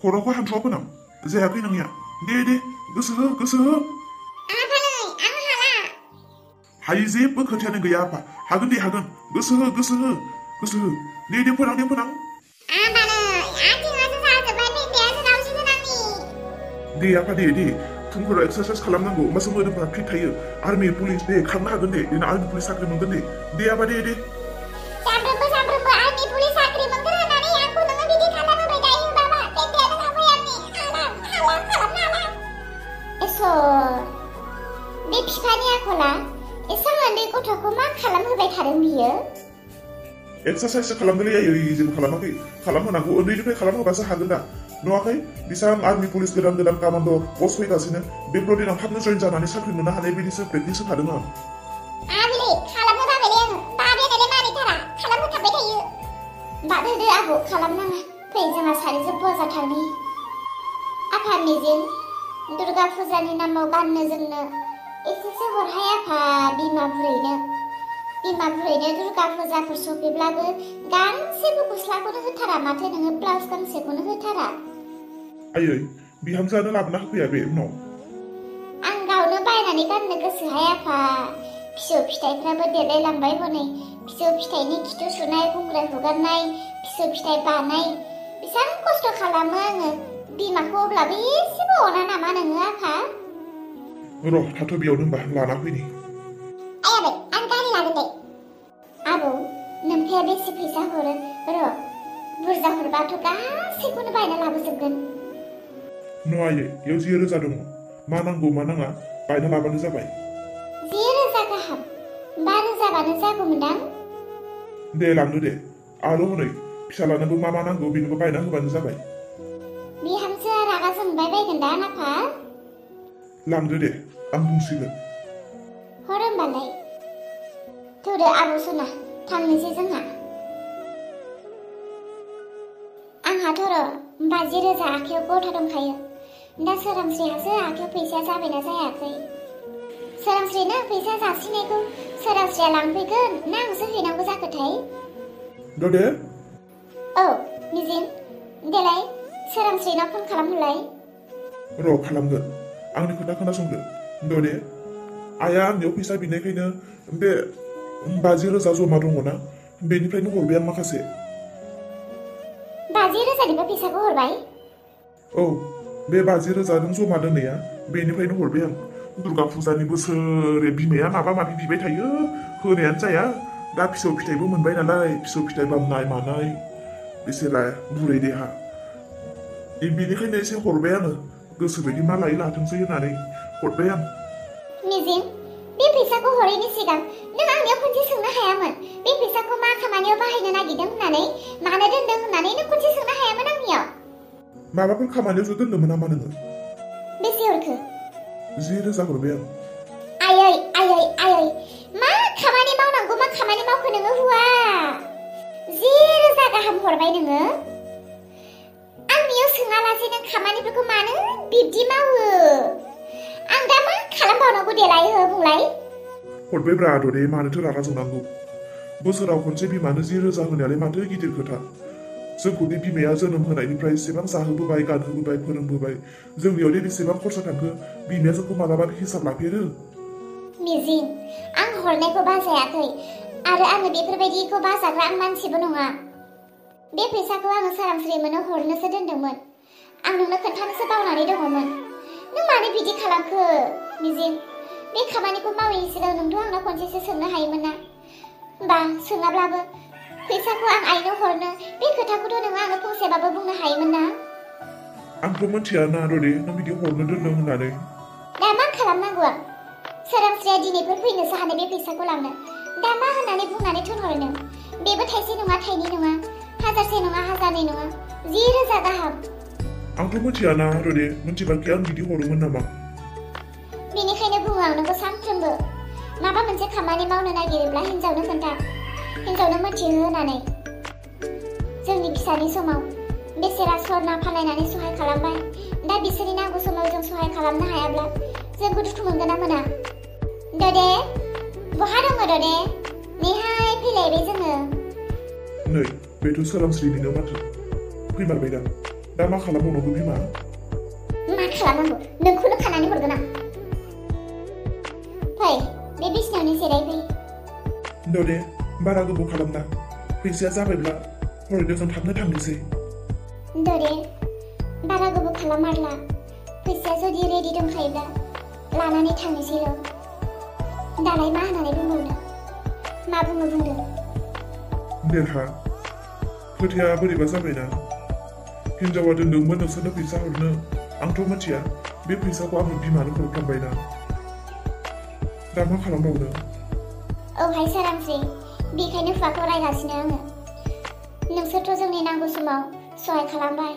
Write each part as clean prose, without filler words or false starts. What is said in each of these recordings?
खर'खौ हान्थुआव फोनां जायाखै नोंनिया दे गोसो हो हायो जेबो खोथायानो गैया आफा हागोन दे हागोन गोसो हो दे फोनां दे आफा दे फुंफोराव एक्सारसाइज खालामनांगौ होमबासो मोदोमफोरा फिट थायो आर्मि पुलिस दे खारनो हागोन दे देनां आर्मि पुलिस साख्रि मोनगोन दे आफा दे सानफ्रोमबो आर्मि पुलिस साख्रि मोनगोन होननानै आंखौ नोङो बिदि खालामहोबाय थायो बाबा पेन्टानो थाबाय आंनि खालामनो हाला इसोर बे बिफानि आखला एसां उन्दै गथ'खौ मा खालामहोबाय थादों बियो एक्सारसाइज खालामदोंलै आयै जेबो खालामाखै खालामहोनांगौ उन्दैनिफ्राय खालामहोबासो हागोन दा नुवाखै बिसां आर्मि पुलिस गोदान कामान्ड' पस्ट फैगासिनो बेफोराव देनां थाबनो जइन जानानै साख्रि मोननो हानाय बायदिसो प्रेक्टिस होखादों आं आबिले खालामनो बाबायलै आङो बाबायानो मानिथारा खालामहोथाबबाय थायो बादहोदो आबौ खालामनाङा फै जोंहा सानैजों बजा थांनि आफा मिजिं दुर्गा फुजानि नामाव गाननो जोमनो एसेसो हरहाय आफा बिमा बुरैनो दुर्गा फुजाफोर सफैब्लाबो गांसेबो गस्लाखौनो होथारा माथो नोङो ब्लाउस गांसेखौनो होथारा आयै बिहामजोआनो लाबोना होफैया बे उनाव आं गावनो बायनानै गाननो गोसोहाय आफा फिसौ फिथाइफ्राबो देलायलांबाय हनै फिसौ फिथाइनि खिथु सुनाय गुंग्राय हुगारनाय फिसौ फिथाइ बानाय बेसां खस्थ' खालामो आङो बिमाखौ अब्लाबो एसेबो अना नामा नोङो आफा र' थाथ' बेयावनो होनबा लाना फैनि आबै आं गारि लागोन दे आबौ नोमथाया बेसे फैसा हरो र' बुरजा हरबाथ' गासैखौनो बायना लाबोजोबगोन न'आयै इयाव 10,000 दङ मा नांगौ मा नाङा बायना लाबानो जाबाय 10,000 गाहाम 12,000 बानो जागौमोनदां दे लांदो दे आरो हनै फिसालानोबो मा नांगौ बेनोबो बायना होबानो जाबाय बिहामजोआ रागा जोंबाय बायगोन दा नाफा लांदो दे आं बुंसिगोन हर होमबालाय थौदो आबौ सना थांनोसै जोंहा आंहाथ' र' 50,000 आखायाव गथा दंखायो दा सोरांस्रिहासो आखायाव फैसाया जाबायना जायाखै सोरांस्रिनो फैसा जासिनायखौ सोरांस्रिया लांफैगोन ना आंसो हैनांगौ जाखोथाय ददे औ मिजिं देलाय सोरांस्रिनाव फन खालामहरलाय र' खालामगोन आंनि खोथा खोनासंदो ददे आया आंनियाव फैसा बिनायखायनो बे 50,000 जमा दङना बेनिफ्रायनो हरबाय आं माखासे 50,000निबो फैसाखौ हरबाय औ बे 50,000 नों जमा दोननाया बेनिफ्रायनो हरबाय आं दुर्गा फुजानि बोसोरे बिमाया माबा माबि बिबाय थायो होनायानो जाया दा फिसौ फिथाइबो मोनबाय नालाय फिसौ फिथाइ बामनाय मानाय बेसेला बुरै देहा बेनिखायनो एसे हरबाय आङो गोसो बायदि मा लायो लाथोंसै होननानै हरबाय आं मिजिं बे फैसाखौ हरैनि सिगां नों आंनियाव खनसे सोंनो हायामोन बे फैसाखौ मा खामानियाव बाहायनो नागिरदों होननानै मानो दोनदों होननानै नों खनसे सोंनो हायामोन आंनियाव माबाफोर खामानियावसो दोनदोंमोन नामा नोङो बेसे हरखो 10,000 हरबाय आं आयै मा खामानि मावनांगौ मा खामानि मावखो नोङो हुआ 10,000 गाहाम हरबाय नोङो आंनियाव सोङालासे नों खामानिफोरखौ मानो बिब्दि मावो आं दा मा खालामबावनांगौ देलाय हो बुंलाय हरबायब्रा ददे मानोथो रागा जोंनांगौ बोसोराव खनसे बिमानो 10,000 होनायालाय माथो गिदिर खोथा जोंखौ बे बिमाया जोनोम होनायनिफ्राय एसेबां जाहोबोबाय गानहोबोबाय फोरोंबोबाय जोंनियाव बेसेबां खरसा थांखो बिमाया जोंखौ मालाबा हिसाब लाफेरो मिजिं आं हरनायखौ बाजायाखै आरो आङो बेफोरबायदिखौ बाजाग्रा आं मानसिबो नङा बे फैसाखौ आङो सोरांस्रि मोनो हरनोसो दोनदोंमोन आं नोंनो खोन्थानोसो बावनानै दङमोन नों मानो बिदि खालामखो मिजिं बे खामानिखौ मावैनि सिगां नोंथ' आंनाव खनसेसो सोंनो हायोमोन ना बा सोङाब्लाबो फैसाखौ आं आइनो हरनो बे खोथाखौथ' नों आंनो फंसेबाबो बुंनो हायोमोन ना आंथ' मिथिया ना ददे नों बिदि हरनो दोनदों होननानै दा मा खालामनांगौ आं सोरांस्रिया दिनैफोर फैनोसो हानो बे फैसाखौ लांनो दा मा होननानै बुंनानै थोनहरनो बेबो थाइसे नङा थाइनै नङा 1000 नङा 1002 नङा 10,000 गाहाम आंथ' मिथिया ना ददे मिथिबाखि आं बिदि हरोमोन नामा बेनिखायनो बुङो आं नोंखौ सानफ्रोमबो माबा मोनसे खामानि मावनो नागिरोब्ला हिन्जावनो खोन्था हिन्जावनो मिथिहो होननानै जोंनि फिसानि समाव बेसेरा सरना फाननानै सहाय खालामबाय दा बिसोरनि नांगौ समाव जों सहाय खालामनो हायाब्ला जोंबो दुखु मोनगोन ना मोना ददे बहा दङ ददे नेहाय फैलायबाय जोङो नै बेथ' सोरांस्रिनिनो माथो फैमारबाय दां दा मा खालामबावनांगौ बिमा? मा खालामनांगौ नोंखौनो खानानै हरगोन आं। फै बे बिसिनायावनो जिरायफै। दे बारा गोबाव खालामना फैसाया जाबायब्ला हरैनो जों थाबनो थांनोसै। दे बारा गोबाव खालामारला फैसाया जुदि रेडि दंखायोब्ला लानानै थांनोसैल'। दालाय मा होननानै बुंबावनो? मा बुंनो बुंदों? देरहा खोथाया बोरैबा जाबायना हिनजावा दोनदोंमोन नोंसोरनो फैसा हरनो। आंथ' मिथिया बे फैसाखौ आंनि बिमानो हरफ्लांबायना। दा मा खालामबावनो? औहाय सोरांस्रि बेखायनो हुवाखौ रायगासिनो आङो। नोंसोरथ' जोंनि नांगौ समाव सहाय खालामबाय,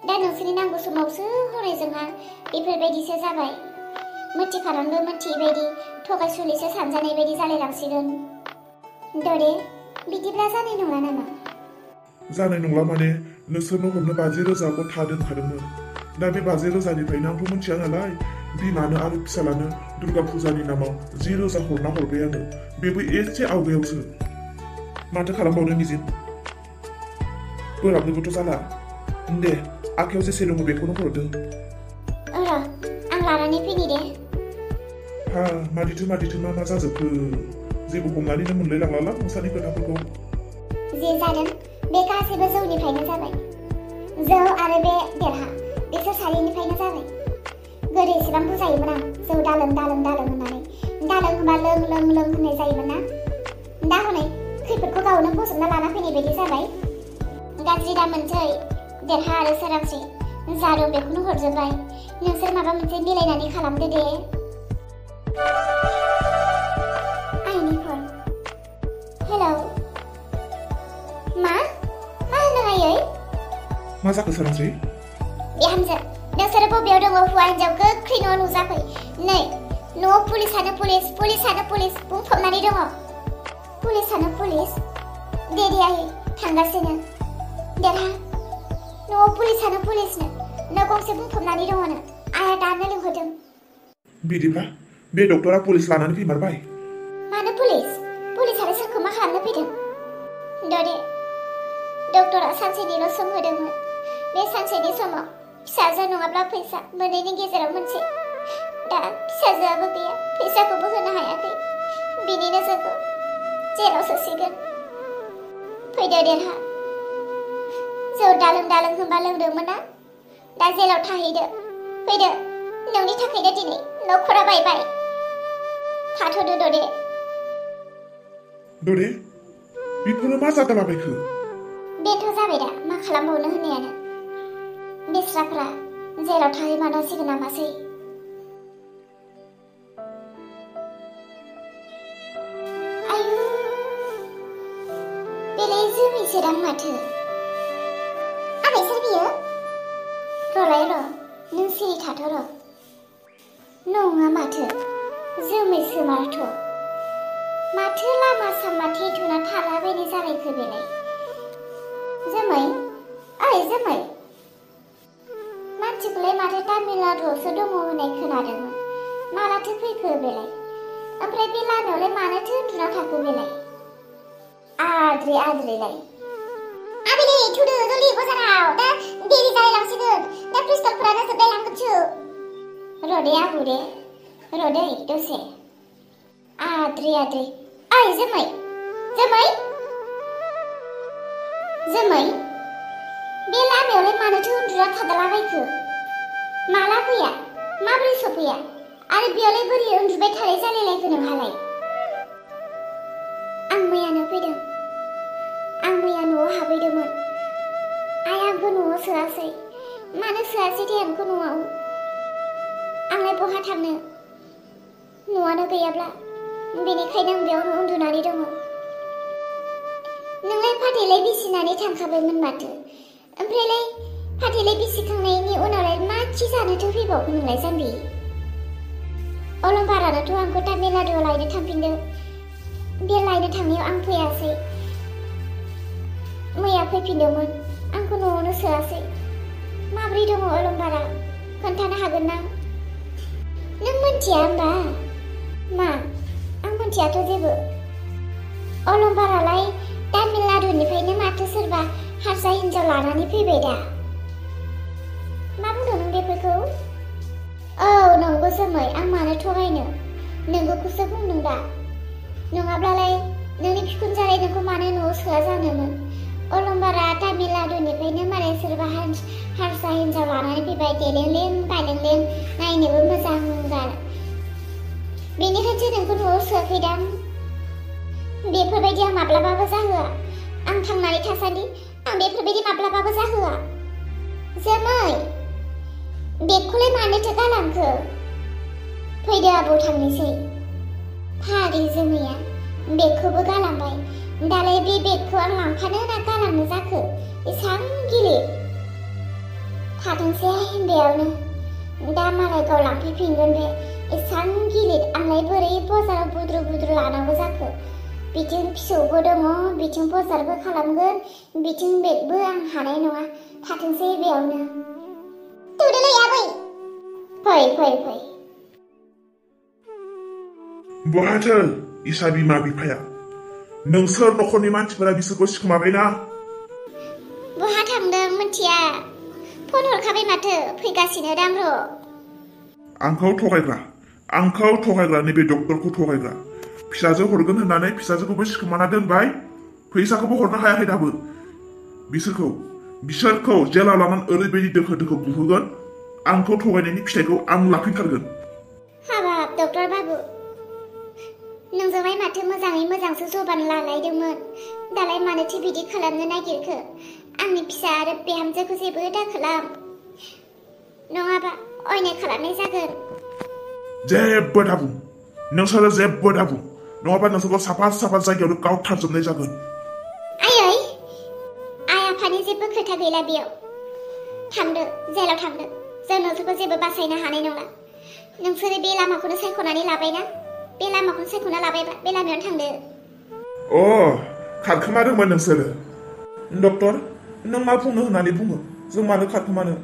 दा नोंसोरनि नांगौ समावसो हरै जोंहा बेफोरबायदिसो जाबाय। मिथिखानानैबो मिथियै बायदि थगायसुलिसो सानजानाय बायदि जालायलांसिगोन। दरे बिदिब्ला जानाय नङा नामा? जानाय नंला माने नोंसोरनो हरनो 50,000 गथा दोनखादोंमोन। दा बे 50,000निफ्रायनो आंथ' मिथिया नालाय बिमानो आरो फिसालानो दुर्गा फुजानि नामाव 10,000 हरना हरबाय आङो। बेबो एसे आवगायावसो। माथो खालामबावनो मिजिन? बोराबनोबोथ' जाला। दे आखायाव जेसे दङ बेखौनो हरदो। र' आं लानानै फैनि दे। हा मादिथो मा जाजोबखो? जेबो हमनानैनो मोनलाय लांलाला नोंसानि खोथाफोरखौ। जे जादों बे गासैबो जौनिफ्रायनो जाबाय। जौ आरो बे देरहा बिसोर सारिनिफ्रायनो जाबाय। गोदो एसेबां बुजायोमोन आं जौ दालों होननानै। दालों होनबा लों होननाय जायोमोन ना। दा हनै खैफोदखौ गावनो बजबना लाना फैनाय बायदि जाबाय। गाज्रि दा मोनसै देरहा आरो सोरांस्रि जा दं बेखौनो हरजोब्बाय। नोंसोर माबा मोनसे मिलायनानै खालामदो दे। आइनि फन। हेलौ मा होनो आयै? मा जाखो सोरांस्रि? बिहामजो नोंसोरो बबेयाव दङ? हौवा हिनजाव गोख्रै न'आव नुजाफै। नै न'आव पुलिसानो पुलिस बुंफबनानै दङ। पुलिसानो पुलिस? दे आयै थांगासिनो। देरहा न'आव पुलिसानो पुलिसनो न' गंसे बुंफबनानै दङनो। आइया दानो लिंहरदों। बिदिब्ला बे डक्टरा पुलिस लानानै फैमारबाय। मानो पुलिस आरो सोरखौ मा खालामनो फैदों? दे डक्टरा सानसेनिल' सम होदोंमोन। बे सानसेनि समाव फिसाजो नङाब्ला फैसा मोननैनि गेजेराव मोनसे। दा फिसाजोआबो गैया, फैसाखौबो होनो हायाखै। बिनिनो जोंखौ जेलाव सोसिगोन। फैदो देरहा। जौ दालों होनबा लोंदोंमोन ना? दा जेलाव थाहैदो। फैदो नोंनि थाखायनो दिनै न'खरा बायबाय। थाथ'दो दे। दरे बेफोरो मा जादोंलाबायखो? बेथ' जाबाय दा मा खालामबावनो होननायानो। बेस्राफ्रा जेलाव थाहैमानांसिगोन नामासै? आयु बेलाय जोमैसोदां माथो। आबै सोर बियो? र'लाय र' नों सिरि थाथ' र'। नङा माथो जोमैसो माथो। माथो लामा सामा थेथ'ना थालाबायनाय जालायखो बेलाय? जोमै ओइ जोमै मानसिखौलाय माथो तामिलनाडुआवसो दङ होननाय खोनादोंमोन। मालाथो फैखो बेलाय? ओमफ्राय बे लामायावलाय मानोथो उन्दुना थाखो बेलाय? आद्रिलाय। आबै दे थुदो जल्दि बजाराव दा देरि जालायलांसिगोन। दा पिस्तलफोरानो जोबलायलांगोनसो। र' दे आबौ दे र' दै दसे। आद्रि ओइ जोमै बे लामायावलाय मानोथो उन्दुना थादलाबायखो? माला फैया? माबोरै सफैया? आरो बेयावलाय बोरै उन्दुबाय थानाय जालायलायखो नोंहालाय? आं मैयानो फैदों। आं मैया न'आव हाबहैदोंमोन। आइ आंखौ न'आव सोआसै। मानो सोआसै दे आंखौ न'आव? आंलाय बहा थांनो? न'आनो गैयाब्ला बेनिखायनो आं बेयावनो उन्दुनानै दङ। नोंलाय फाथैलाय बिसिनानै थांखाबायमोन माथो। ओमफ्रायलाय फाथैलाय बिसिखांनायनि उनावलाय मा खि जानोथो फैबावखो नोंलाय जाम्बि? अलंबारानोथ' आंखौ तामिलनाडुआव लायनो थांफिनदों। बे लायनो थांनायाव आं फैयासै। मैया फैफिनदोंमोन। आंखौ न'आवनो सोआसै। माब्रै दङ अलंबारा? खोन्थानो हागोन ना? नों मिन्थिया होमबा? मा आं मिन्थियाथ' जेबो। अलंबारालाय तामिलनाडुनिफ्रायनो माथो सोरबा हारसा हिनजाव लानानै फैबाय दा। औ नंगौ जोमै, आं मानो थगायनो? नोंगौखौसो बुंदों दा। नङाब्लालाय नोंनि बिखुनजोआलाय नोंखौ मानो न'आव सोआ जानोमोन? अलंबारा तामिलनाडुनिफ्रायनो मालाय सोरबा हारसा हिन्जाव लानानै फैबाय, देलेंलें बालेंलें, नायनोबो मोजां गार। बेनिखायसो नोंखौ न'आव सोआखैदां। बेफोरबायदि आं माब्लाबाबो जाहोआ। आं थांनानै थासान्दि आं बेफोरबायदि माब्लाबाबो जाहोआ। जोमै, बेगखौलाय मानोथो गालांखो? फैदो आबौ थांनोसै। फाग्लि जोमैया बेगखौबो गालांबाय। दालाय बे बेगखौ आं लांफानो ना गालांनो जाखो? एसां गिलिर। थाथोंसै बेयावनो, दा मालाय गाव लांफैफिनगोन बे। एसां गिलिर आंलाय बोरै बाजाराव बुद्रु बुद्रु लानांगौ जाखो? बिथिं फिसौबो दङ, बिथिं बाजारबो खालामगोन, बिथिं बेगबो आं हानाय नङा। थाथोंसै बेयावनो। थौदोलै आबै। फै फै फै। बहाथो इसा बिमा बिफाया? नोंसोर न'खरनि मानसिफोरा बिसोरखौ सिखोमाबायना? बहा थांदों मिथिया। फन हरखाबाय माथो, फैगासिनो दां र'। आंखौ थगायग्रा नैबे डक्टरखौ थगायग्रा। फिसाजो हरगोन होननानै फिसाजोखौबो सिखोमाना दोनबाय, फैसाखौबो हरनो हायाखै दाबो। बिसोरखौ जेलाव लानानै ओरैबायदि दोखो दोखो बुहोगोन, आंखौ थगायनायनि फिथाइखौ आं लाफिनथारगोन। हाबाब डक्टर बाबु, नोंजोंलाय माथो मोजाङै मोजांसो जबान लालायदोंमोन। दालाय मानोथो बिदि खालामनो नागिरखो? आंनि फिसा आरो बिहामजोखौ जेबो दाखालाम, नङाबा अयनाय खालामनाय जागोन। जेबो दाबुं, नोंसोरो जेबो दाबुं, नङाबा नोंसोरखौ साफा साफा जायगायावनो गावथारजोबनाय जागोन। आयै, आइ आफानि जेबो खोथा गैला बेयाव। थांदो, जेलाव थांदो। जों नोंसोरखौ जेबो बासायनो हानाय नंला। नोंसोरो बे लामाखौनो सायख'नानै लाबायना? बे लामाखौनो सायख'ना लाबायबा बे लामायावनो थांदो। खारखोमादोंमोन नोंसोरो? डक्टर, नों मा बुंनो होननानै बुङो? जों मानो खारखोमानो?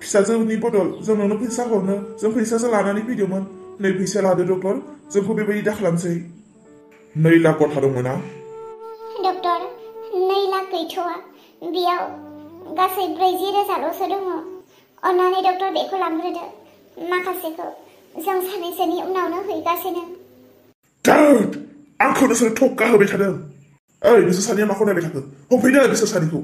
फिसाजोनि बदल जों नोंनो फैसा हरनो जों फैसासो लानानै फैदोंमोन। नै फैसा लादो डक्टर, जोंखौ बेबायदि दाखालामसै। 2 लाख गथा दंमोन ना? डक्टर, 2 लाख गैथ'आ। बेयाव गासै 40,000ल'सो दङ। अन्नानै डक्टर बेखौ लांग्रोदो। माखासेखौ जों सानैसोनि उनावनो हैगासिनो। आंखौ नोंसोर थक्का होबाय थादों। नोंसोर सानैया माखौ नायबाय थाखो? हमफैदो बिसोर सानैखौ।